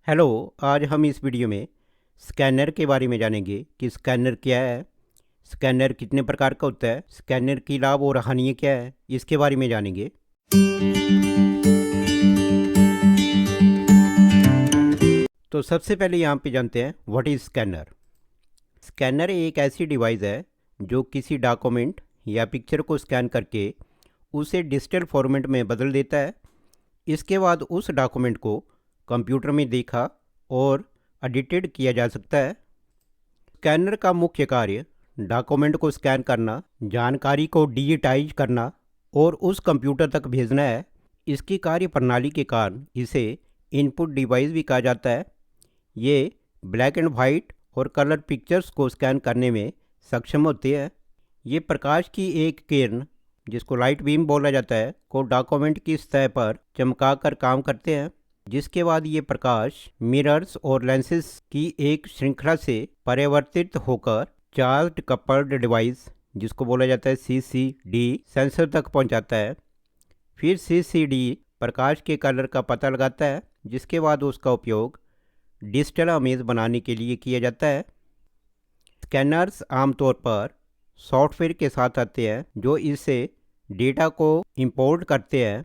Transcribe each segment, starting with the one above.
Hello. आज हम इस वीडियो में स्कैनर के बारे में जानेंगे कि स्कैनर क्या है, स्कैनर कितने प्रकार का होता है, स्कैनर की लाभ और हानियाँ क्या है, इसके बारे में जानेंगे। तो सबसे पहले यहाँ पे जानते हैं व्हाट इज़ स्कैनर। स्कैनर एक ऐसी डिवाइस है जो किसी डॉक्यूमेंट या पिक्चर को स्कैन करके उसे डिजिटल फॉर्मेट में बदल देता है। इसके बाद उस डॉक्यूमेंट को कंप्यूटर में देखा और एडिटेड किया जा सकता है। स्कैनर का मुख्य कार्य डॉक्यूमेंट को स्कैन करना, जानकारी को डिजिटाइज करना और उस कंप्यूटर तक भेजना है। इसकी कार्य प्रणाली के कारण इसे इनपुट डिवाइस भी कहा जाता है। ये ब्लैक एंड वाइट और कलर पिक्चर्स को स्कैन करने में सक्षम होते हैं। ये प्रकाश की एक किरण, जिसको लाइट बीम बोला जाता है, को डॉक्यूमेंट की सतह पर चमका कर काम करते हैं, जिसके बाद ये प्रकाश मिरर्स और लेंसेज की एक श्रृंखला से परावर्तित होकर चार्ज्ड कपल्ड डिवाइस, जिसको बोला जाता है सीसीडी, सेंसर तक पहुंचाता है। फिर सीसीडी प्रकाश के कलर का पता लगाता है, जिसके बाद उसका उपयोग डिजिटल इमेज बनाने के लिए किया जाता है। स्कैनर्स आमतौर पर सॉफ्टवेयर के साथ आते हैं जो इससे डेटा को इंपोर्ट करते हैं।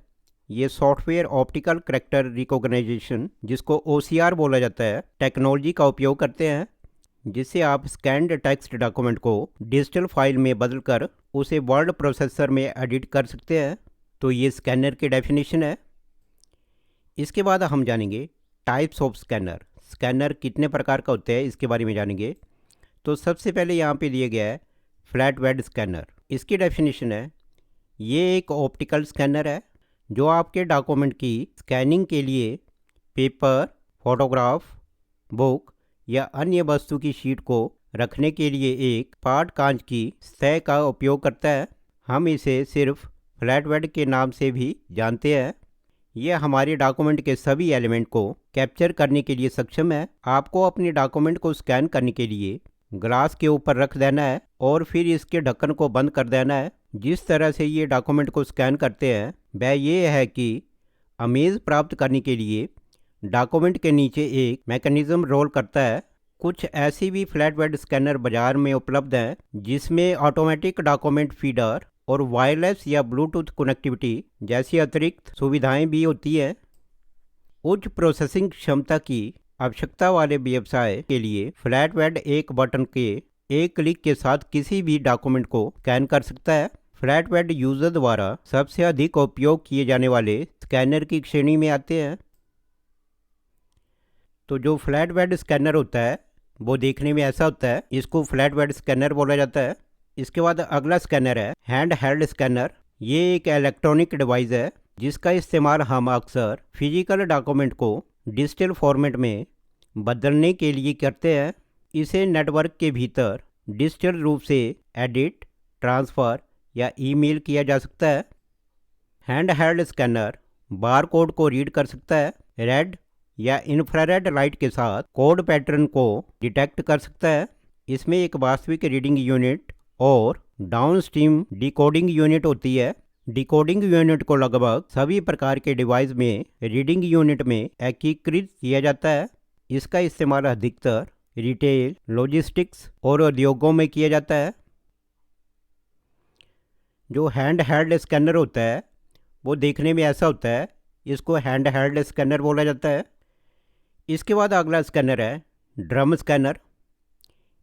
ये सॉफ्टवेयर ऑप्टिकल कैरेक्टर रिकॉग्निशन, जिसको OCR बोला जाता है, टेक्नोलॉजी का उपयोग करते हैं, जिससे आप स्कैन्ड टेक्स्ट डॉक्यूमेंट को डिजिटल फाइल में बदलकर उसे वर्ड प्रोसेसर में एडिट कर सकते हैं। तो ये स्कैनर की डेफिनेशन है। इसके बाद हम जानेंगे टाइप्स ऑफ स्कैनर। स्कैनर कितने प्रकार का होता है, इसके बारे में जानेंगे। तो सबसे पहले यहाँ पे दिया गया है फ्लैट बेड स्कैनर। इसकी डेफिनेशन है, ये एक ऑप्टिकल स्कैनर है जो आपके डॉक्यूमेंट की स्कैनिंग के लिए पेपर, फोटोग्राफ, बुक या अन्य वस्तु की शीट को रखने के लिए एक पार्ट कांच की सतह का उपयोग करता है। हम इसे सिर्फ फ्लैट बेड के नाम से भी जानते हैं। यह हमारे डॉक्यूमेंट के सभी एलिमेंट को कैप्चर करने के लिए सक्षम है। आपको अपने डॉक्यूमेंट को स्कैन करने के लिए ग्लास के ऊपर रख देना है और फिर इसके ढक्कन को बंद कर देना है। जिस तरह से ये डॉक्यूमेंट को स्कैन करते हैं वह ये है कि इमेज प्राप्त करने के लिए डॉक्यूमेंट के नीचे एक मैकेनिज्म रोल करता है। कुछ ऐसी भी फ्लैट बेड स्कैनर बाजार में उपलब्ध हैं जिसमें ऑटोमेटिक डॉक्यूमेंट फीडर और वायरलेस या ब्लूटूथ कनेक्टिविटी जैसी अतिरिक्त सुविधाएं भी होती हैं। उच्च प्रोसेसिंग क्षमता की आवश्यकता वाले व्यवसाय के लिए फ्लैट बेड एक बटन के एक क्लिक के साथ किसी भी डॉक्यूमेंट को स्कैन कर सकता है। फ्लैट बेड यूजर द्वारा सबसे अधिक उपयोग किए जाने वाले स्कैनर की श्रेणी में आते हैं। तो जो फ्लैट बेड स्कैनर होता है वो देखने में ऐसा होता है, इसको फ्लैट बेड स्कैनर बोला जाता है। इसके बाद अगला स्कैनर है हैंड हेल्ड स्कैनर। ये एक इलेक्ट्रॉनिक डिवाइस है जिसका इस्तेमाल हम अक्सर फिजिकल डॉक्यूमेंट को डिजिटल फॉर्मेट में बदलने के लिए करते हैं। इसे नेटवर्क के भीतर डिजिटल रूप से एडिट, ट्रांसफ़र या ईमेल किया जा सकता है। Hand held scanner bar code को रीड कर सकता है, रेड या इंफ्रारेड लाइट के साथ कोड पैटर्न को डिटेक्ट कर सकता है। इसमें एक वास्तविक रीडिंग यूनिट और डाउनस्ट्रीम डिकोडिंग यूनिट होती है। डिकोडिंग यूनिट को लगभग सभी प्रकार के डिवाइस में रीडिंग यूनिट में एकीकृत किया जाता है। इसका इस्तेमाल अधिकतर रिटेल, लॉजिस्टिक्स और उद्योगों में किया जाता है। जो हैंड हेल्ड स्कैनर होता है वो देखने में ऐसा होता है, इसको हैंड हेल्ड स्कैनर बोला जाता है। इसके बाद अगला स्कैनर है ड्रम स्कैनर।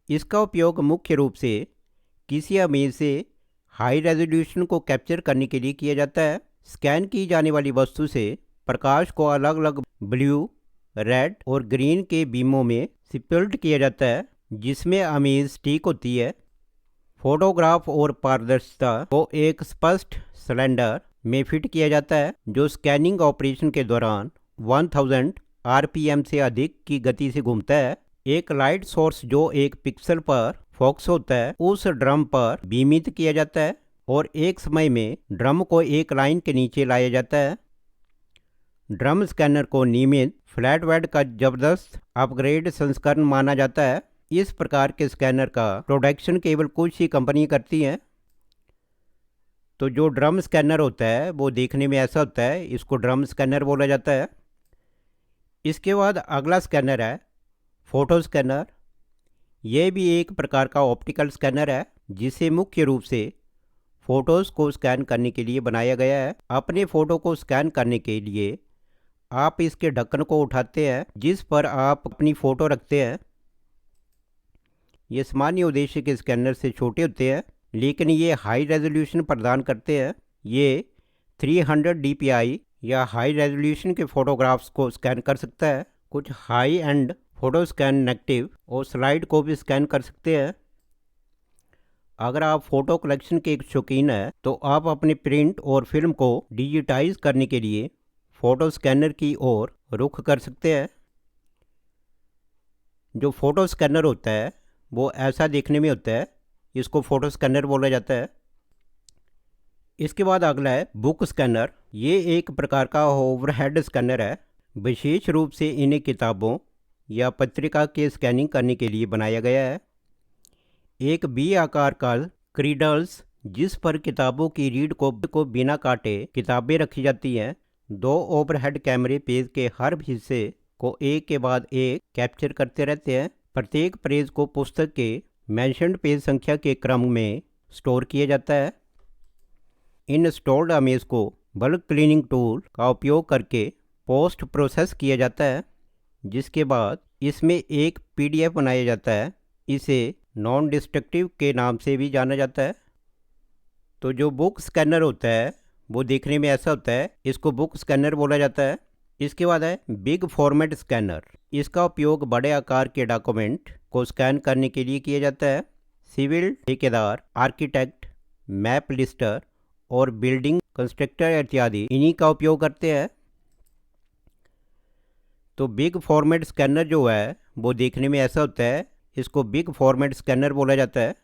इसका उपयोग मुख्य रूप से किसी इमेज से हाई रेजोल्यूशन को कैप्चर करने के लिए किया जाता है। स्कैन की जाने वाली वस्तु से प्रकाश को अलग अलग ब्लू, रेड और ग्रीन के बीमों में स्प्लिट किया जाता है, जिसमें इमेज स्टिक होती है। फोटोग्राफ और पारदर्शिता को एक स्पष्ट सिलेंडर में फिट किया जाता है जो स्कैनिंग ऑपरेशन के दौरान 1000 RPM से अधिक की गति से घूमता है। एक लाइट सोर्स जो एक पिक्सल पर फोकस होता है उस ड्रम पर बीमित किया जाता है और एक समय में ड्रम को एक लाइन के नीचे लाया जाता है। ड्रम स्कैनर को नियमित फ्लैट बेड का जबरदस्त अपग्रेड संस्करण माना जाता है। इस प्रकार के स्कैनर का प्रोडक्शन केवल कुछ ही कंपनी करती हैं। तो जो ड्रम स्कैनर होता है वो देखने में ऐसा होता है, इसको ड्रम स्कैनर बोला जाता है। इसके बाद अगला स्कैनर है फ़ोटो स्कैनर। ये भी एक प्रकार का ऑप्टिकल स्कैनर है जिसे मुख्य रूप से फ़ोटोज़ को स्कैन करने के लिए बनाया गया है। अपने फ़ोटो को स्कैन करने के लिए आप इसके ढक्कन को उठाते हैं जिस पर आप अपनी फ़ोटो रखते हैं। ये सामान्य उद्देश्य के स्कैनर से छोटे होते हैं लेकिन ये हाई रेजोल्यूशन प्रदान करते हैं। ये 300 dpi या हाई रेजोल्यूशन के फ़ोटोग्राफ्स को स्कैन कर सकता है। कुछ high and photo scan negative और स्लाइड को भी स्कैन कर सकते हैं। अगर आप फ़ोटो कलेक्शन के एक शौकीन हैं तो आप अपने प्रिंट और फिल्म को डिजिटाइज करने के लिए फ़ोटो स्कैनर की ओर रुख कर सकते हैं। जो फ़ोटो स्कैनर होता है वो ऐसा देखने में होता है, इसको फ़ोटो स्कैनर बोला जाता है। इसके बाद अगला है बुक स्कैनर। ये एक प्रकार का ओवरहेड स्कैनर है। विशेष रूप से इन्हें किताबों या पत्रिका के स्कैनिंग करने के लिए बनाया गया है। एक बी आकार का क्रीडल्स जिस पर किताबों की रीढ़ को बिना काटे किताबें रखी जाती हैं। 2 ओवरहेड कैमरे पेज के हर हिस्से को एक के बाद एक कैप्चर करते रहते हैं। प्रत्येक पेज को पुस्तक के मेंशन्ड पेज संख्या के क्रम में स्टोर किया जाता है। इन स्टोर्ड इमेज को बल्क क्लीनिंग टूल का उपयोग करके पोस्ट प्रोसेस किया जाता है जिसके बाद इसमें एक PDF बनाया जाता है। इसे नॉन डिस्ट्रक्टिव के नाम से भी जाना जाता है। तो जो बुक स्कैनर होता है वो देखने में ऐसा होता है, इसको बुक स्कैनर बोला जाता है। इसके बाद है बिग फॉर्मेट स्कैनर। इसका उपयोग बड़े आकार के डॉक्यूमेंट को स्कैन करने के लिए किया जाता है। सिविल ठेकेदार, आर्किटेक्ट, मैप लिस्टर और बिल्डिंग कंस्ट्रक्टर इत्यादि इन्हीं का उपयोग करते हैं। तो बिग फॉर्मेट स्कैनर जो है वो देखने में ऐसा होता है, इसको बिग फॉर्मेट स्कैनर बोला जाता है।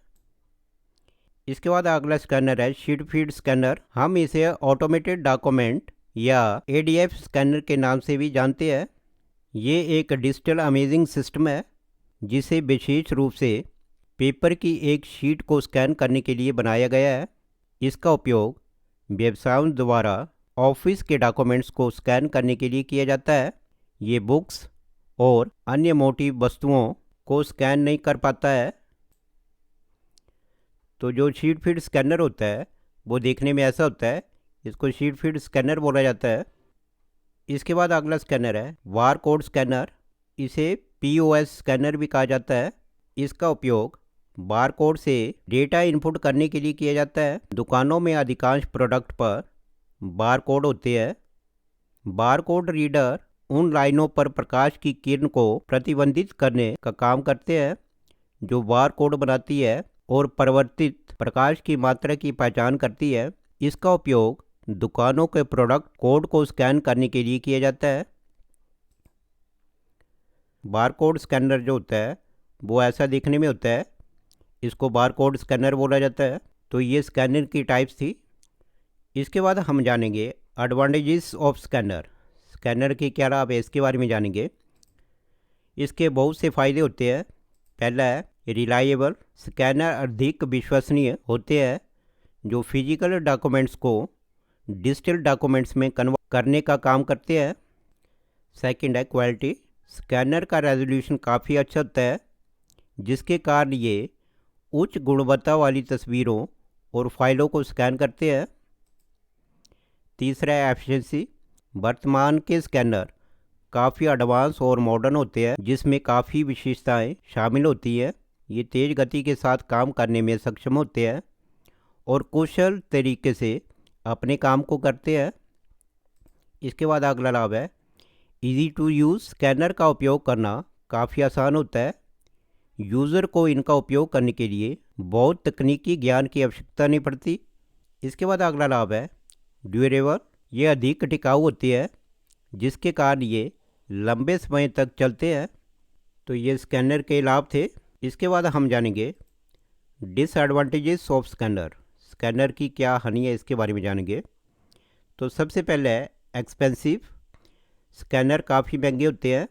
इसके बाद अगला स्कैनर है शीट फीड स्कैनर। हम इसे ऑटोमेटेड डॉक्यूमेंट या ADF स्कैनर के नाम से भी जानते हैं। ये एक डिजिटल इमेजिंग सिस्टम है जिसे विशेष रूप से पेपर की एक शीट को स्कैन करने के लिए बनाया गया है। इसका उपयोग व्यवसायों द्वारा ऑफिस के डॉक्यूमेंट्स को स्कैन करने के लिए किया जाता है। ये बुक्स और अन्य मोटी वस्तुओं को स्कैन नहीं कर पाता है। तो जो शीट फीड स्कैनर होता है वो देखने में ऐसा होता है, इसको शीट फीड स्कैनर बोला जाता है। इसके बाद अगला स्कैनर है बार कोड स्कैनर। इसे POS स्कैनर भी कहा जाता है। इसका उपयोग बार कोड से डेटा इनपुट करने के लिए किया जाता है। दुकानों में अधिकांश प्रोडक्ट पर बार कोड होते हैं। बार कोड रीडर उन लाइनों पर प्रकाश की किरण को प्रतिबंधित करने का काम करते हैं जो बार कोड बनाती है और परिवर्तित प्रकाश की मात्रा की पहचान करती है। इसका उपयोग दुकानों के प्रोडक्ट कोड को स्कैन करने के लिए किया जाता है। बार कोड स्कैनर जो होता है वो ऐसा दिखने में होता है, इसको बार कोड स्कैनर बोला जाता है। तो ये स्कैनर की टाइप्स थी। इसके बाद हम जानेंगे एडवांटेजेस ऑफ स्कैनर। स्कैनर के क्या लाभ है इसके बारे में जानेंगे। इसके बहुत से फ़ायदे होते हैं। पहला है रिलायबल। स्कैनर अधिक विश्वसनीय होते हैं जो फिजिकल डॉक्यूमेंट्स को डिजिटल डॉक्यूमेंट्स में कन्वर्ट करने का काम करते हैं। सेकंड है क्वालिटी। स्कैनर का रेजोल्यूशन काफ़ी अच्छा होता है जिसके कारण ये उच्च गुणवत्ता वाली तस्वीरों और फाइलों को स्कैन करते हैं। तीसरा है एफिशिएंसी। वर्तमान के स्कैनर काफ़ी एडवांस और मॉडर्न होते हैं जिसमें काफ़ी विशेषताएं शामिल होती हैं। ये तेज़ गति के साथ काम करने में सक्षम होते हैं और कुशल तरीके से अपने काम को करते हैं। इसके बाद अगला लाभ है इजी टू यूज़। स्कैनर का उपयोग करना काफ़ी आसान होता है। यूज़र को इनका उपयोग करने के लिए बहुत तकनीकी ज्ञान की आवश्यकता नहीं पड़ती। इसके बाद अगला लाभ है ड्यूरेबल। ये अधिक टिकाऊ होती है जिसके कारण ये लंबे समय तक चलते हैं। तो ये स्कैनर के लाभ थे। इसके बाद हम जानेंगे डिसएडवांटेजेस ऑफ स्कैनर। स्कैनर की क्या हानि है इसके बारे में जानेंगे। तो सबसे पहले है एक्सपेंसिव। स्कैनर काफ़ी महंगे होते हैं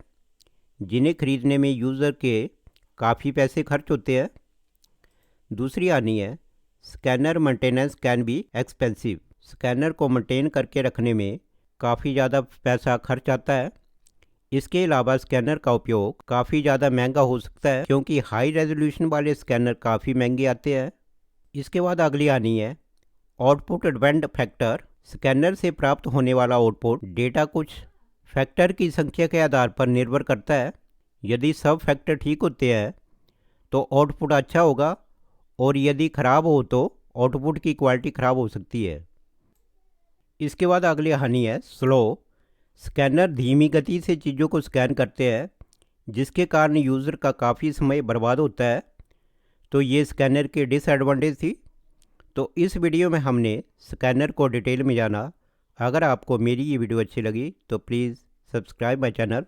जिन्हें खरीदने में यूज़र के काफ़ी पैसे खर्च होते हैं। दूसरी हानि है scanner maintenance can be expensive. Scanner को मेंटेन करके रखने में काफ़ी ज़्यादा पैसा खर्च आता है। इसके अलावा स्कैनर का उपयोग काफ़ी ज़्यादा महंगा हो सकता है, क्योंकि हाई रेजोल्यूशन वाले स्कैनर काफ़ी महंगे आते हैं। इसके बाद अगली आनी है आउटपुट एडवेंट फैक्टर। स्कैनर से प्राप्त होने वाला आउटपुट डेटा कुछ फैक्टर की संख्या के आधार पर निर्भर करता है। यदि सब फैक्टर ठीक होते हैं तो आउटपुट अच्छा होगा, और यदि ख़राब हो तो आउटपुट की क्वालिटी ख़राब हो सकती है। इसके बाद अगली कहानी है स्लो। स्कैनर धीमी गति से चीज़ों को स्कैन करते हैं, जिसके कारण यूज़र का काफ़ी समय बर्बाद होता है। तो ये स्कैनर के डिसएडवांटेज थी। तो इस वीडियो में हमने स्कैनर को डिटेल में जाना। अगर आपको मेरी ये वीडियो अच्छी लगी तो प्लीज़ सब्सक्राइब माई चैनल